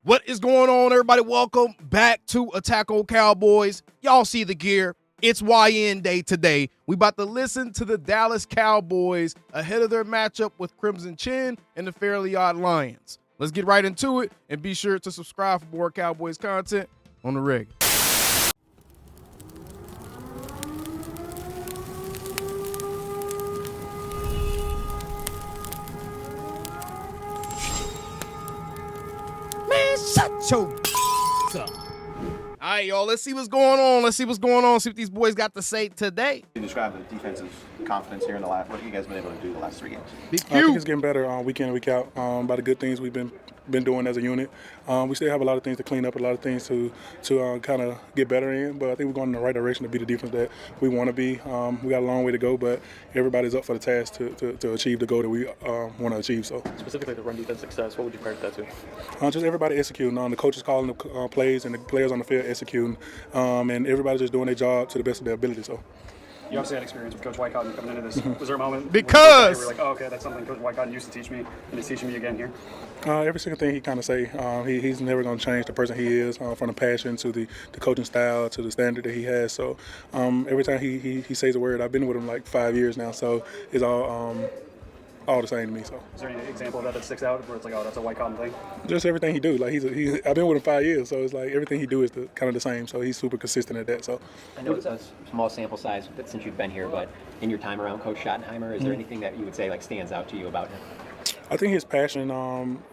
What is going on, everybody? Welcome back to Attack on Cowboys. Y'all see the gear. It's YN Day today. We about to listen to the Dallas Cowboys ahead of their matchup with Crimson Chin and the Fairly Odd Lions. Let's get right into it, and be sure to subscribe for more Cowboys content on the rig. Man, shut your up. All right, y'all, let's see what's going on. See what these boys got to say today. Can you describe the defensive confidence here in the last, what have you guys been able to do the last 3 games? Big I think it's getting better week in and week out by the good things we've been doing as a unit. We still have a lot of things to clean up, a lot of things to kind of get better in, but I think we're going in the right direction to be the defense that we want to be. We got a long way to go, but everybody's up for the task to achieve the goal that we want to achieve. So specifically the run defense success, what would you credit that to? Just everybody executing. The coaches calling the plays and the players on the field executing, and everybody just doing their job to the best of their ability. So. You obviously had experience with Coach Wycott coming into this. Was there a moment because where you were like, oh, okay, that's something Coach Wycott used to teach me, and he's teaching me again here? Every single thing he kind of say, he's never going to change the person he is, from the passion to the coaching style to the standard that he has. So every time he says a word, I've been with him like 5 years now, so it's all the same to me. So. Is there any example of that sticks out where it's like, oh, that's a Wycott thing? Just everything he do. Like I've been with him 5 years, so it's like everything he do is kind of the same. So he's super consistent at that. So. I know it's a small sample size since you've been here, but in your time around Coach Schottenheimer, is there anything that you would say like stands out to you about him? I think his passion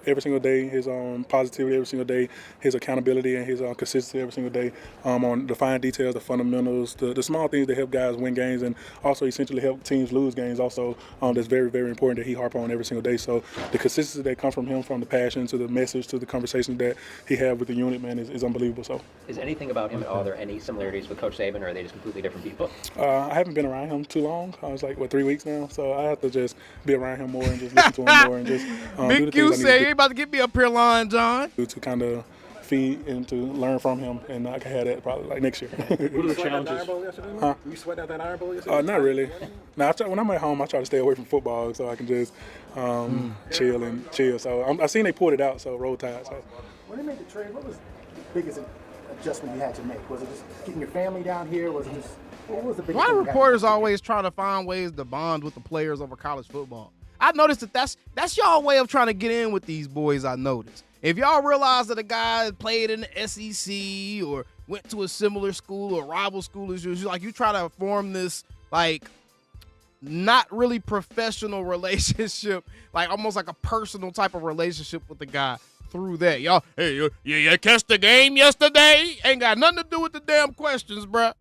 every single day, his positivity every single day, his accountability and his consistency every single day on the fine details, the fundamentals, the small things that help guys win games and also essentially help teams lose games also, that's very, very important that he harp on every single day. So the consistency that comes from him, from the passion to the message to the conversations that he had with the unit, man, is unbelievable. So. Is anything about him at all, are there any similarities with Coach Saban, or are they just completely different people? I haven't been around him too long. It's like, 3 weeks now? So I have to just be around him more and just listen to him more. And just, Big Q say, you about to get me up here, Lion John. To kind of feed and to learn from him, and I can have that probably like next year. What are the challenges? Huh? You sweat out that Iron Bowl yesterday? Not really. Now, when I'm at home, I try to stay away from football so I can just chill. So I seen they pulled it out, so roll tide. So. When they made the trade, what was the biggest adjustment you had to make? Was it just getting your family down here? Was it just what was the biggest? Why reporters always trying to find ways to bond with the players over college football? I noticed that's y'all way of trying to get in with these boys. I noticed. If y'all realize that a guy played in the SEC or went to a similar school or rival school as you, like you try to form this like not really professional relationship, like almost like a personal type of relationship with the guy through that. Y'all, hey, you catch the game yesterday? Ain't got nothing to do with the damn questions, bruh.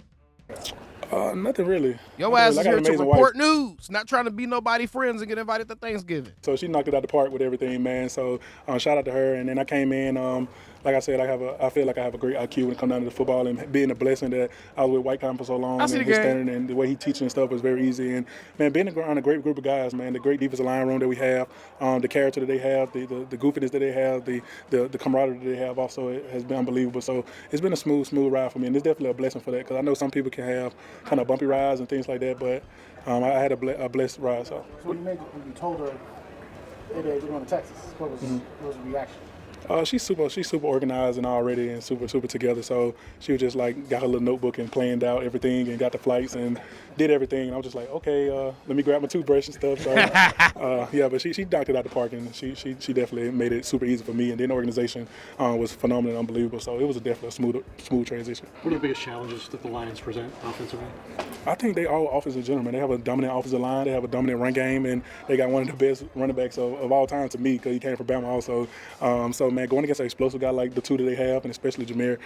Nothing really. Your ass is here to report news, not trying to be nobody friends and get invited to Thanksgiving. So she knocked it out the park with everything, man. So shout out to her. And then I came in, like I said, I feel like I have a great IQ when it comes down to the football, and being a blessing that I was with White Cotton for so long. I see and his standard and the way he teaches and stuff was very easy. And man, being around a great group of guys, man, the great defensive line room that we have, the character that they have, the goofiness that they have, the camaraderie that they have, also it has been unbelievable. So it's been a smooth ride for me, and it's definitely a blessing for that, because I know some people can have kind of bumpy rides and things like that, but I had a blessed ride. So when you told her, hey, babe, we're going to Texas, what was the reaction? She's super organized and already and super together. So she was just like got her little notebook and planned out everything and got the flights and did everything. And I was just like, okay, let me grab my toothbrush and stuff. So yeah, but she knocked it out the park, and she definitely made it super easy for me. And then the organization was phenomenal and unbelievable. So it was definitely a smooth transition. What are the biggest challenges that the Lions present offensively? I think they all offensive gentlemen. They have a dominant offensive line. They have a dominant run game, and they got one of the best running backs of all time to me, because he came from Bama also. So man, going against an explosive guy like the two that they have, and especially Jameer,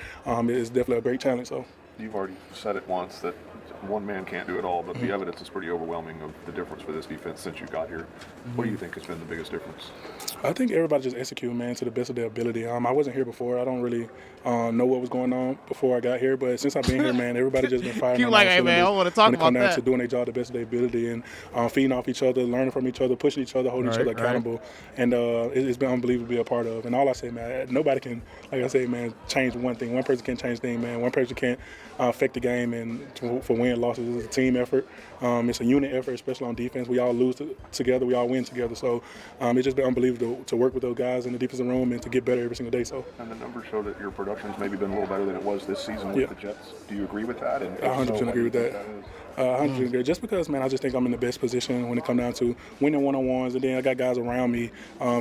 is definitely a great challenge. So you've already said it once that one man can't do it all, but the evidence is pretty overwhelming of the difference for this defense since you got here. What do you think has been the biggest difference? I think everybody just executed, man, to the best of their ability. I wasn't here before. I don't really know what was going on before I got here, but since I've been here, man, everybody just been firing. You like, hey, man, I want to talk about that. To doing their job the best of their ability and feeding off each other, learning from each other, pushing each other, holding each other accountable, and it's been unbelievable to be a part of. And all I say, man, nobody can, like I say, man, change one thing. One person can't change things, man. One person can't affect the game and for winning win losses. It's a team effort. It's a unit effort, especially on defense. We all lose together. We all win together. So it's just been unbelievable to work with those guys in the defensive room and to get better every single day. So. And the numbers show that your production's maybe been a little better than it was this season with the Jets. Do you agree with that? And I 100% agree with that. 100% agree. Just because, man, I just think I'm in the best position when it comes down to winning one-on-ones, and then I got guys around me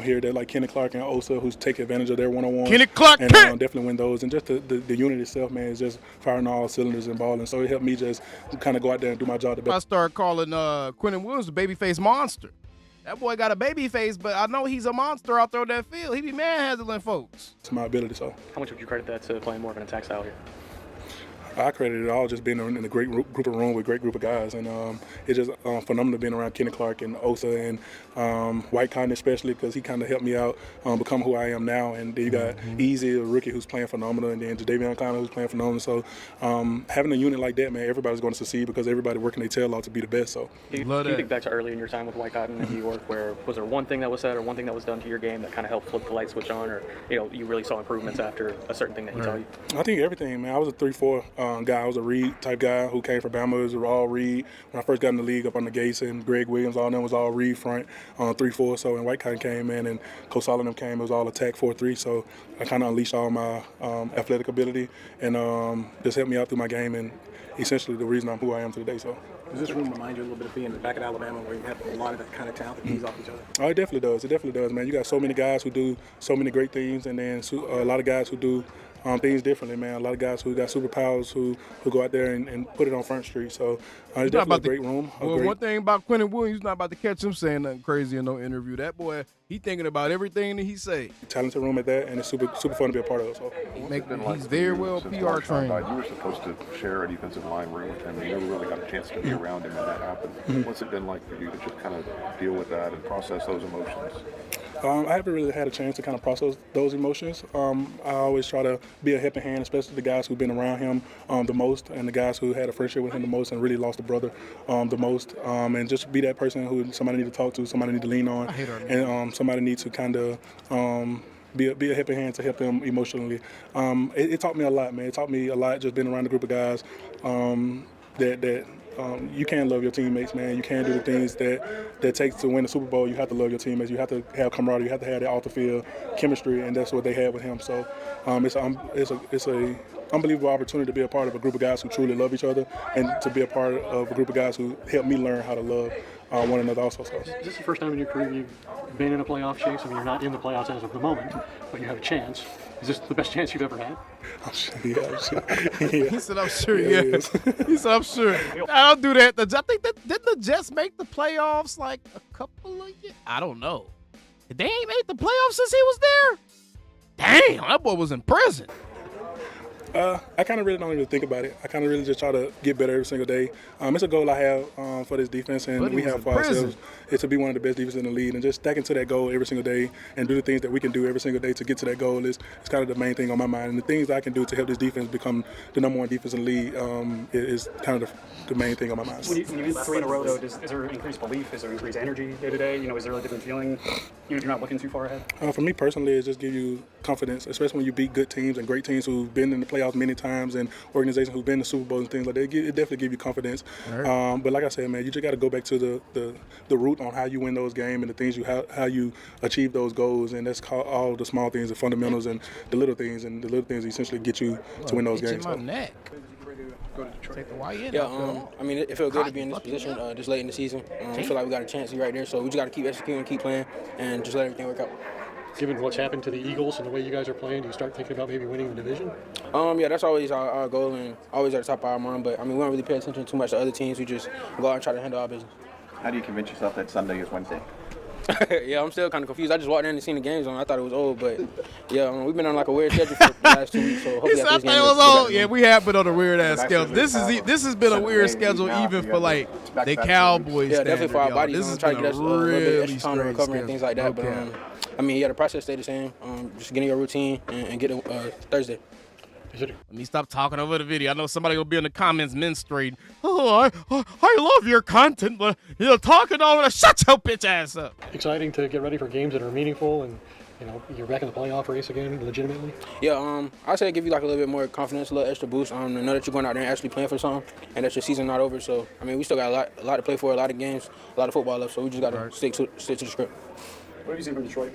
here that like Kenny Clark and Osa who's take advantage of their one-on-ones. Kenny Clark, and definitely win those. And just the unit itself, man, is just firing all cylinders and balling. So it helped me just kind of go out there and do my job the best. I started calling Quentin Williams the babyface monster. That boy got a baby face, but I know he's a monster out there on that field. He be manhandling folks. It's my ability, so. How much would you credit that to playing more of an attack style here? I credit it all just being in a great group of room with a great group of guys, and it's just phenomenal being around Kenny Clark and Osa and White Cotton especially, because he kind of helped me out become who I am now. And then you got Easy, a rookie who's playing phenomenal, and then Jadavion Connor who's playing phenomenal. So having a unit like that, man, everybody's going to succeed because everybody working their tail off to be the best. So do you think back to early in your time with White Cotton in New York, where was there one thing that was said or one thing that was done to your game that kind of helped flip the light switch on, or you really saw improvements after a certain thing that he told you? I think everything, man. I was a 3-4 guy. I was a read type guy who came from Bama. It was all read. When I first got in the league up on the Gates and Greg Williams, all of them was all read front 3-4. So when White Cotton came in and Coach Solomon came, it was all attack 4-3. So I kind of unleashed all my athletic ability and just helped me out through my game, and essentially the reason I'm who I am today. So. Does this room remind you a little bit of being back at Alabama, where you have a lot of that kind of talent that feeds off each other? Oh, it definitely does. It definitely does, man. You got so many guys who do so many great things, and then a lot of guys who do things differently, man. A lot of guys who got superpowers who go out there and put it on Front Street. So it's definitely a great room. Well, one thing about Quentin Williams, not about to catch him saying nothing crazy in no interview. That boy, he thinking about everything that he say. Talented room at that, and it's super fun to be a part of. So he's very well PR trained. You were supposed to share a defensive line room with him. You never really got a chance to be around him when that happened. What's it been like for you to just kind of deal with that and process those emotions? I haven't really had a chance to kind of process those emotions. I always try to be a helping hand, especially the guys who've been around him the most, and the guys who had a friendship with him the most and really lost a brother the most, and just be that person who somebody need to talk to, somebody need to lean on, and somebody needs to kind of be a helping hand to help him emotionally. It taught me a lot, man. It taught me a lot just being around a group of guys that you can love your teammates, man. You can do the things that takes to win the Super Bowl. You have to love your teammates. You have to have camaraderie. You have to have that off the field chemistry, and that's what they had with him. So it's a unbelievable opportunity to be a part of a group of guys who truly love each other, and to be a part of a group of guys who helped me learn how to love one another also. So. Is this the first time in your career you've been in a playoff chase? I mean, you're not in the playoffs as of the moment, but you have a chance. Is this the best chance you've ever had? I'm sure. Yeah. He said, "I'm sure." Yeah. He said, "I'm sure." I don't do that. I think didn't the Jets make the playoffs like a couple of years? I don't know. They ain't made the playoffs since he was there. Damn, that boy was in prison. I kind of really don't even think about it. I kind of really just try to get better every single day. It's a goal I have for this defense, and we have for ourselves, is to be one of the best defenses in the league, and just stacking to that goal every single day and do the things that we can do every single day to get to that goal is kind of the main thing on my mind. And the things that I can do to help this defense become the number one defense in the league is kind of the main thing on my mind. When you win 3 in a row, though, is there increased belief? Is there increased energy day to day? Is there a different feeling? You're not looking too far ahead? For me personally, it just gives you confidence, especially when you beat good teams and great teams who've been in the playoffs many times and organizations who've been in the Super Bowl and things like that. It definitely gives you confidence. Right. But like I said, man, you just got to go back to the root on how you win those games and the things how you achieve those goals, and that's called all the small things, the fundamentals, and the little things, essentially get you to win those games. My neck. Take the white end. I mean, it felt good to be in this position this late in the season. I feel like we got a chance right there, so we just got to keep executing, keep playing, and just let everything work out. Given what's happened to the Eagles and the way you guys are playing, do you start thinking about maybe winning the division? Yeah, that's always our goal and always at the top of our mind. But, I mean, we don't really pay attention too much to other teams. We just go out and try to handle our business. How do you convince yourself that Sunday is Wednesday? Yeah, I'm still kind of confused. I just walked in and seen the games on. I thought it was old, but yeah, we've been on like a weird schedule for the last 2 weeks. So hopefully I thought it was old. Yeah, we have been on a weird ass schedule. This has been a weird schedule even for like the Cowboys. Yeah, definitely for our bodies. This is trying to get us a little bit extra time to strange recover and things like that. Okay. But I mean, yeah, the process stayed the same. Just getting your routine and get it Thursday. Let me stop talking over the video. I know somebody will be in the comments menstruating. Oh, I love your content, but you're talking over the shut your bitch ass up. Exciting to get ready for games that are meaningful and You know, you're back in the playoff race again, legitimately. Yeah, I'd say give you like a little bit more confidence, a little extra boost. To know that you're going out there and actually playing for something, and that your season's not over. So, I mean, we still got a lot to play for, a lot of games, a lot of football left. So we just got to stick to the script. What have you seen from Detroit?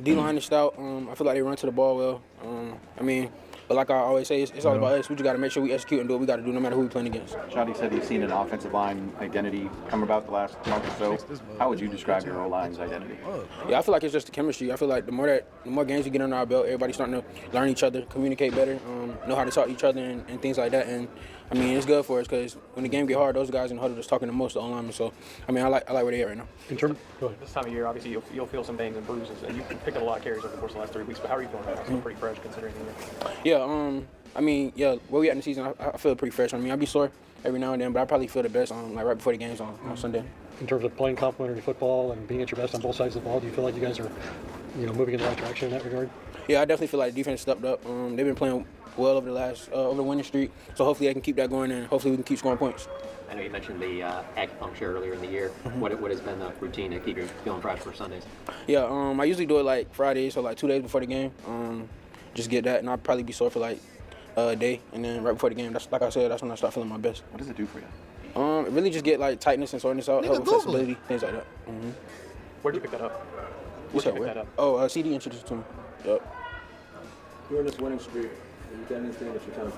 D-line is stout. I feel like they run to the ball well. But like I always say, it's all about us. We just got to make sure we execute and do what we got to do no matter who we're playing against. Johnny said you've seen an offensive line identity come about the last month or so. How would you describe your O-line's identity? Yeah, I feel like it's just the chemistry. I feel like the more games we get under our belt, everybody's starting to learn each other, communicate better, know how to talk to each other and things like that. And I mean, it's good for us because when the game get hard, those guys in the huddle just talking the most, the O-linemen. So I mean, I like where they at right now. Go ahead. This time of year, obviously, you'll feel some bangs and bruises, and you've picked up a lot of carries over the course of the last 3 weeks. But how are you feeling right now? Still pretty fresh considering the year. Yeah, where we at in the season, I feel pretty fresh. I mean, I'll be sore every now and then, but I probably feel the best like right before the games on Sunday. In terms of playing complementary football and being at your best on both sides of the ball, do you feel like you guys are, moving in the right direction in that regard? Yeah, I definitely feel like the defense stepped up. They've been playing well over over the winning streak, so hopefully they can keep that going, and hopefully we can keep scoring points. I know you mentioned the acupuncture earlier in the year. What has been the routine to keep you feeling fresh for Sundays? Yeah, I usually do it like Fridays, so like 2 days before the game. Just get that, and I'll probably be sore for like a day, and then right before the game, that's like I said, that's when I start feeling my best. What does it do for you? It really just get like tightness and soreness out, help with flexibility, things like that. Where'd you pick that up? What's Where'd you pick that up? Oh, CD introduced it to me. Yep. During this winning streak, have you done anything that you're kind of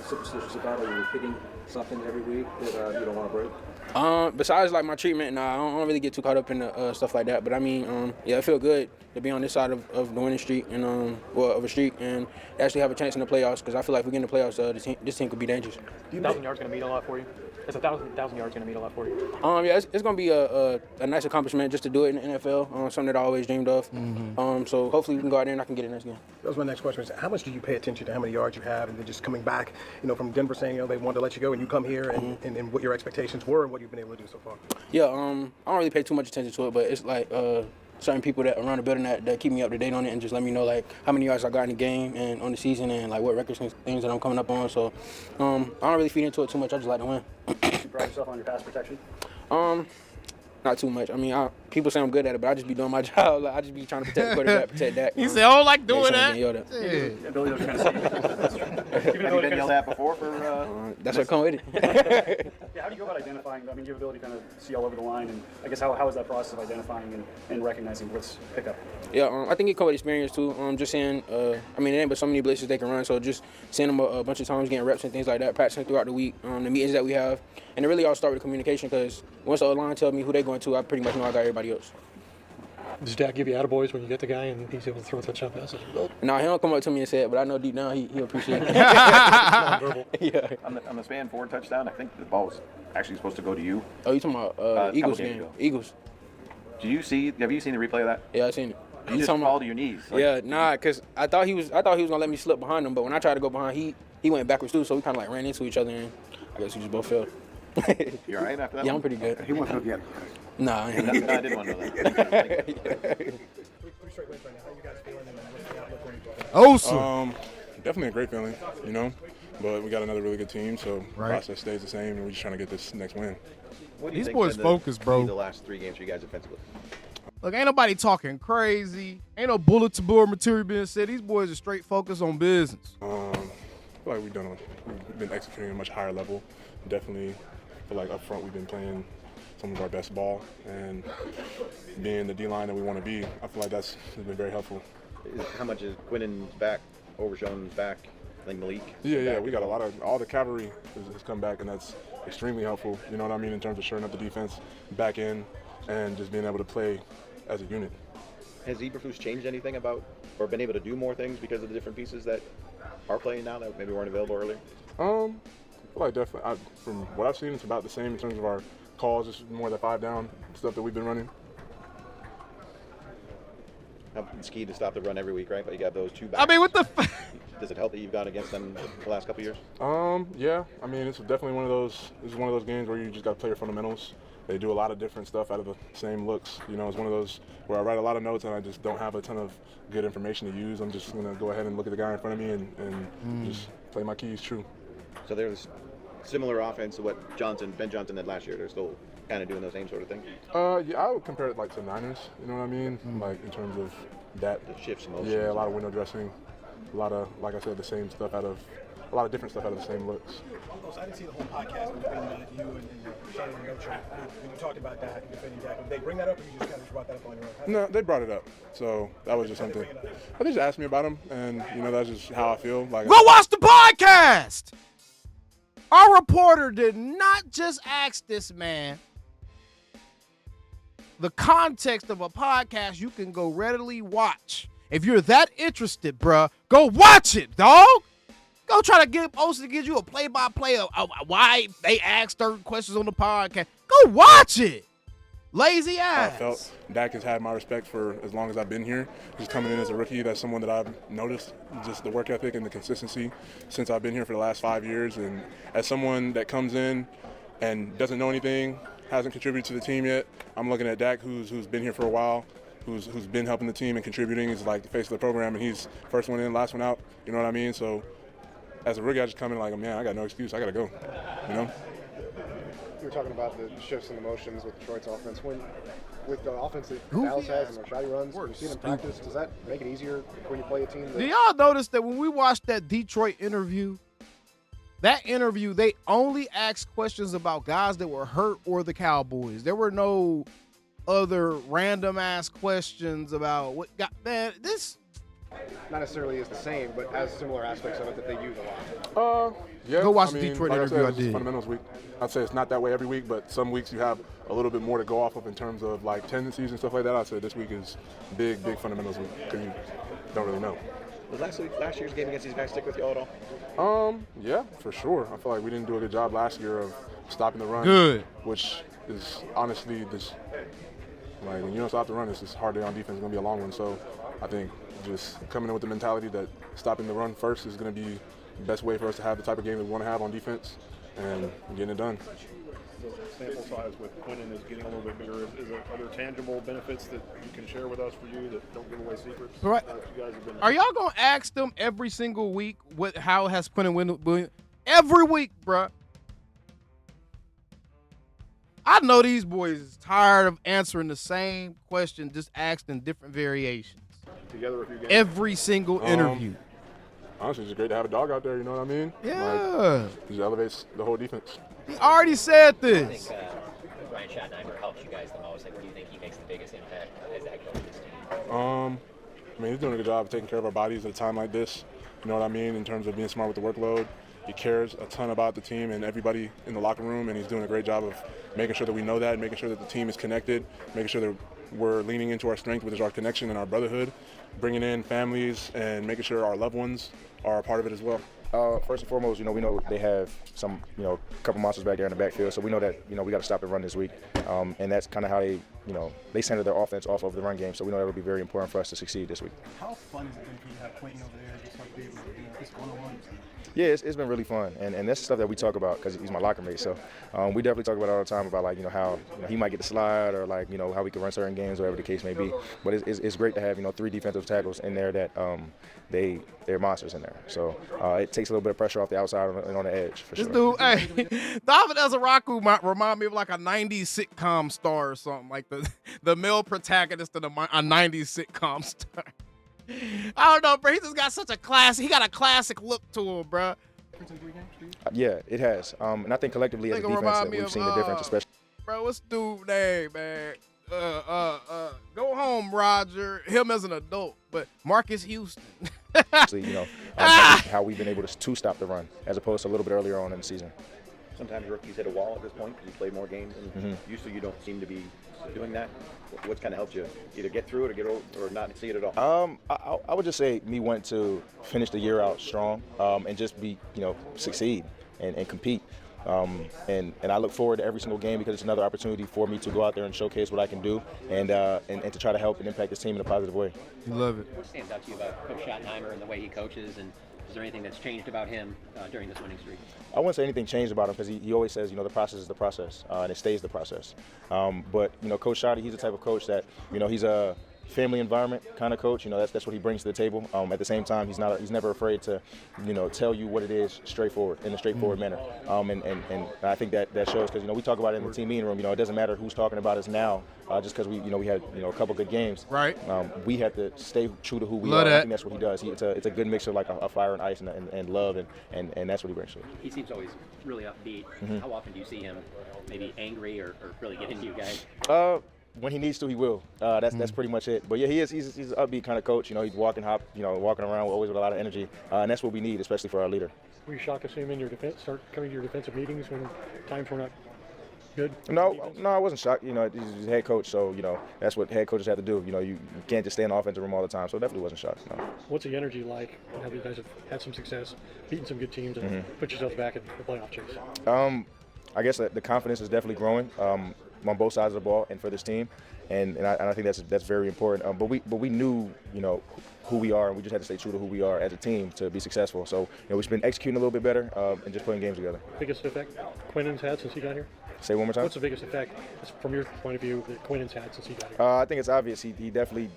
superstitious about, or you're hitting something every week that you don't want to break? Besides like my treatment, I don't really get too caught up in the stuff like that. But I mean, it feel good to be on this side of the winning streak and of a streak and actually have a chance in the playoffs. Because I feel like if we get in the playoffs, this team could be dangerous. 1,000 yards going to mean a lot for you? Is 1,000 yards going to mean a lot for you? Yeah, it's going to be a nice accomplishment just to do it in the NFL. Something that I always dreamed of. So hopefully we can go out there and I can get it next game. That was my next question. How much do you pay attention to how many yards you have, and then just coming back, from Denver saying they wanted to let you go, and you come here, and what your expectations were and what you've been able to do so far? Yeah, I don't really pay too much attention to it, but it's like certain people that around the building that keep me up to date on it and just let me know like how many yards I got in the game and on the season and like what records and things that I'm coming up on. So I don't really feed into it too much. I just like to win. You pride yourself on your pass protection? Not too much. I mean, people say I'm good at it, but I just be doing my job. Like, I just be trying to protect the quarterback, protect that. He said, "I don't like doing that." Have you been yelled at before for? That's what come with it. Yeah, how do you go about identifying? I mean, your ability to kind of see all over the line, and I guess how is that process of identifying and recognizing blitz pickup? Yeah, I think it come with experience too. Just seeing, it ain't but so many blitzes they can run. So just seeing them a bunch of times, getting reps and things like that, practicing throughout the week, the meetings that we have, and it really all start with communication. Because once the O-line tell me who they're going to, I pretty much know I got everybody else. Does Dak give you attaboys when you get the guy and he's able to throw a touchdown pass? No, he don't come up to me and say it, but I know deep down he'll appreciate it. Yeah. On the span forward touchdown, I think the ball was actually supposed to go to you. Oh, you talking about Eagles game? Eagles. Have you seen the replay of that? Yeah, I seen it. You just fall to your knees. Because I thought he was gonna let me slip behind him, but when I tried to go behind, he went backwards too, so we kind of like ran into each other, and I guess we just both fell. You all right after that? Yeah, I'm pretty good. He wants to get. Nah, I ain't. No, I didn't want to know that. 3 straight wins right now. How you guys feeling? And what's the outlook going Awesome. Definitely a great feeling, But we got another really good team, so the process stays the same, and we're just trying to get this next win. What do you These think boys been focused, bro. The last 3 games for you guys offensively. Look, ain't nobody talking crazy. Ain't no bullet to board material being said. These boys are straight focused on business. I feel like we've been executing at a much higher level. Definitely feel like up front we've been playing some of our best ball, and being the D-line that we want to be, I feel like that's been very helpful. How much is Quinnen's back, Overshown's back, I think Malik? Yeah, we got all the cavalry has come back, and that's extremely helpful, you know what I mean, in terms of shoring up the defense back in and just being able to play as a unit. Has Eberflus changed anything about, or been able to do more things because of the different pieces that are playing now that maybe weren't available earlier? I feel like definitely, from what I've seen, it's about the same in terms of our calls. It's more the 5-down stuff that we've been running. It's key to stop the run every week, right? But you got those 2 backs. I mean, what the? Does it help that you've gone against them the last couple of years? Yeah. I mean, it's definitely one of those. This is one of those games where you just got to play your fundamentals. They do a lot of different stuff out of the same looks. It's one of those where I write a lot of notes and I just don't have a ton of good information to use. I'm just gonna go ahead and look at the guy in front of me and just play my keys true. So there's similar offense to what Ben Johnson did last year. They're still kind of doing the same sort of thing? Yeah, I would compare it like to Niners. You know what I mean? Like in terms of that. The shifts and motions. Yeah, a lot of window dressing, a lot of, like I said, the same stuff out of. A lot of different stuff out of the same looks. I didn't see the whole podcast between you and Shannon and Ocho when you talked about that and defending Dak. Did they bring that up, or you just kind of brought that up on your own? No, they brought it up. So that was just something. They just asked me about him, and that's just how I feel. Like, go watch the podcast. Our reporter did not just ask this man the context of a podcast you can go readily watch. If you're that interested, bruh, go watch it, dog. Go try to get Osa to give you a play-by-play of why they ask certain questions on the podcast. Go watch it. Lazy ass. I felt Dak has had my respect for as long as I've been here. He's coming in as a rookie. That's someone that I've noticed just the work ethic and the consistency since I've been here for the last 5 years. And as someone that comes in and doesn't know anything, hasn't contributed to the team yet, I'm looking at Dak, who's been here for a while, who's been helping the team and contributing. He's like the face of the program, and he's first one in, last one out. You know what I mean? So as a rookie, I just come in like, man, I got no excuse. I got to go, you know? You were talking about the shifts and the motions with Detroit's offense. With the offense that Dallas has and their shotty runs, when you see them in practice, does that make it easier when you play a team? Do y'all notice that when we watched that Detroit interview, they only asked questions about guys that were hurt or the Cowboys. There were no other random-ass questions about what got – man, this – not necessarily is the same, but has similar aspects of it that they use a lot. Yeah. Go watch the Detroit interview I did. Fundamentals week. I'd say it's not that way every week, but some weeks you have a little bit more to go off of in terms of like tendencies and stuff like that. I'd say this week is big fundamentals week because you don't really know. Does last year's game against these guys stick with you all at all? Yeah, for sure. I feel like we didn't do a good job last year of stopping the run. Good. Which is honestly this. Like when you don't stop the run, it's just hard day on defense. It's gonna be a long one. So I think just coming in with the mentality that stopping the run first is going to be the best way for us to have the type of game that we want to have on defense and getting it done. The sample size with Quinnen is getting a little bit bigger. Are there tangible benefits that you can share with us for you that don't give away secrets? Right. You guys have been Are y'all going to ask them every single week how has Quinnen Williams – every week, bruh. I know these boys is tired of answering the same question, just asked in different variations. Together a few games. Every single interview. Honestly, it's just great to have a dog out there, you know what I mean? Yeah. Like, it just elevates the whole defense. He already said this. I think Ryan Schottenheimer helps you guys the most. Like, where do you think he makes the biggest impact as that coach of this team? I mean, he's doing a good job of taking care of our bodies at a time like this. You know what I mean? In terms of being smart with the workload. He cares a ton about the team and everybody in the locker room, and he's doing a great job of making sure that we know that, making sure that the team is connected, making sure that we're leaning into our strength, which is our connection and our brotherhood, bringing in families and making sure our loved ones are a part of it as well. First and foremost, we know they have some, couple monsters back there in the backfield, so we know that, we got to stop the run this week, and that's kind of how they center their offense off of the run game. So we know that'll be very important for us to succeed this week. How fun is it going to be to have Quentin over there, just like be able to do this one-on-one? Yeah, it's been really fun, and that's stuff that we talk about because he's my locker mate. So we definitely talk about it all the time about how he might get the slide or how we can run certain games, whatever the case may be. But it's great to have 3 defensive tackles in there that they're monsters in there. So it takes a little bit of pressure off the outside and on the edge for this sure. Dude, hey, David Ezaraku might remind me of like a 90s sitcom star or something, like the male protagonist of a 90s sitcom star. I don't know, bro. He just got such a classic. He got a classic look to him, bro. Yeah, it has. And I think collectively as a defense that we've seen the difference, especially. Bro, what's dude's name, man? Go home, Roger. Him as an adult, but Marcus Houston. How we've been able to stop the run as opposed to a little bit earlier on in the season. Sometimes rookies hit a wall at this point because you play more games, and usually you don't seem to be doing that. What's kind of helped you either get through it or get over, or not see it at all? I would just say me wanting to finish the year out strong and just be, succeed and compete. And I look forward to every single game because it's another opportunity for me to go out there and showcase what I can do and to try to help and impact this team in a positive way. You love it. What stands out to you about Coach Schottenheimer and the way he coaches, and is there anything that's changed about him during this winning streak? I wouldn't say anything changed about him because he always says, the process is the process and it stays the process. But Coach Schotty, he's the type of coach that, family environment kind of coach. You know, that's what he brings to the table. At the same time, he's never afraid to, you know, tell you what it is straightforward, in a straightforward manner. And I think that shows, because, you know, we talk about it in the team meeting room. You know, it doesn't matter who's talking about us now, just because we had, you know, a couple good games. Right. We have to stay true to who we Love are. that. I think that's what he does. It's a good mixture, like a fire and ice and love, and that's what he brings to it. He seems always really upbeat. How often do you see him maybe angry or really get into you guys? When he needs to, he will. That's pretty much it. But yeah, he's an upbeat kind of coach. You know, he's walking around always with a lot of energy, and that's what we need, especially for our leader. Were you shocked to see him in your defense start coming to your defensive meetings when times were not good? No, I wasn't shocked. You know, he's a head coach, so you know that's what head coaches have to do. You know, you can't just stay in the offensive room all the time. So definitely wasn't shocked. No. What's the energy like? How you guys have had some success, beating some good teams, and put yourself back in the playoff chase? I guess the confidence is definitely growing on both sides of the ball and for this team, and I think that's very important. But we knew, you know, who we are, and we just had to stay true to who we are as a team to be successful. So, you know, we've been executing a little bit better and just putting games together. Biggest effect Quinnen's had since he got here? Say one more time. What's the biggest effect, from your point of view, that Quinnen's had since he got here? I think it's obvious. He definitely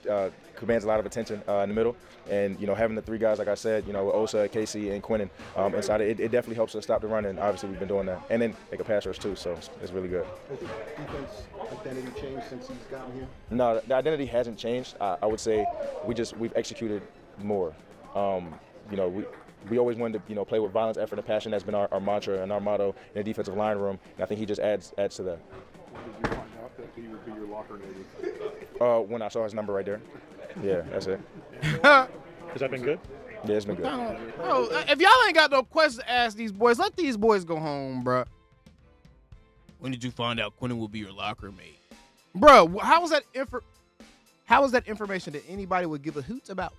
commands a lot of attention in the middle, and you know, having the three guys like I said, you know, Osa, Casey, and Quinnen inside it definitely helps us stop the run, and obviously we've been doing that. And then they can pass rush too, so it's really good. Has the defense identity changed since he's gotten here? No, the identity hasn't changed. I would say we've executed more. You know, we always wanted to, you know, play with violence, effort, and passion. That's been our mantra and our motto in the defensive line room, and I think he just adds to that. When did you find out that he would be your locker lady? When I saw his number right there. Yeah, that's it. Has that been good? Yeah, it's been good. If y'all ain't got no questions to ask these boys, let these boys go home, bruh. When did you find out Quinnen will be your locker mate? Bruh, how was that information that anybody would give a hoot about?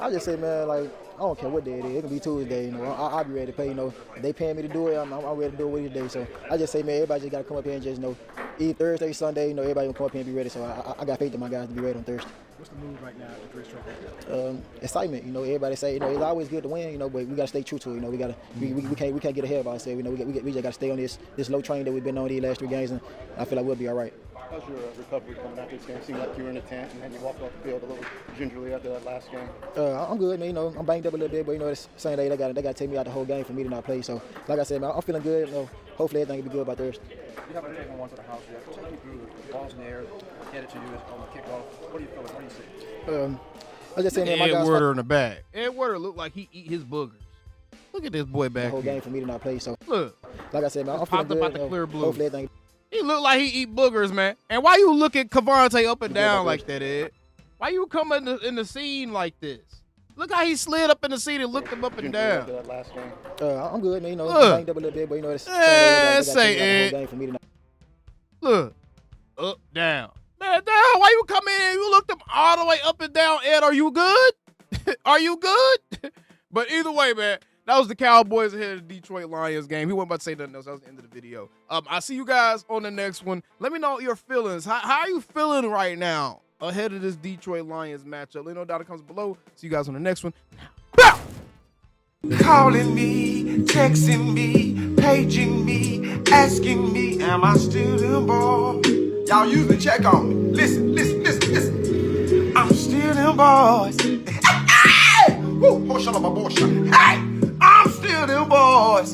I just say, man, like, I don't care what day it is. It can be Tuesday, you know. I'll be ready to play, you know. If they paying me to do it, I'm ready to do it with today. So I just say, man, everybody just got to come up here and just, you know, either Thursday, Sunday, you know, everybody will come up here and be ready. So I got faith in my guys to be ready on Thursday. What's the mood right now at the racetrack? Excitement, you know. Everybody say, you know, it's always good to win, you know, but we got to stay true to it. You know, we can't get ahead of ourselves. You know, we just got to stay on this low train that we've been on these last 3 games, and I feel like we'll be all right. How's your recovery coming after this game? It seemed like you were in a tent and then you walked off the field a little gingerly after that last game. I'm good, man. You know, I'm banged up a little bit, but you know, it's same day they got to take me out the whole game for me to not play. So, like I said, man, I'm feeling good. You know, hopefully everything will be good by Thursday. You haven't taken one to the house yet. Take you through the balls in the air, headed to you on the kickoff. What do you feel like? What do you see? I just saying, man, my guys. Ed Werder in the back. Ed Werder looked like he eat his boogers. Look at this boy back the whole here. game for me to not play. So, look, like I said, man, I'm feeling good. About the clear blue. Hopefully everything. He look like he eat boogers, man. And why you look at Cavante up and down like that, Ed? Why you come in the scene like this? Look how he slid up in the seat and looked him up and down. That last game. I'm good, man. You know, banged up a little bit, but you know, it's say Ed. game for me to not. Look, up, down. Man, down. Why you come in? You looked him all the way up and down, Ed. Are you good? Are you good? But either way, man, that was the Cowboys ahead of the Detroit Lions game. He wasn't about to say nothing else. That was the end of the video. I see you guys on the next one. Let me know your feelings. How are you feeling right now ahead of this Detroit Lions matchup? Let me know down in the comments below. See you guys on the next one. Now, calling me, texting me, paging me, asking me, am I still them boys? Y'all usually check on me. Listen. I'm still them boys. Hey! Woo! Hey! I'm still them boys.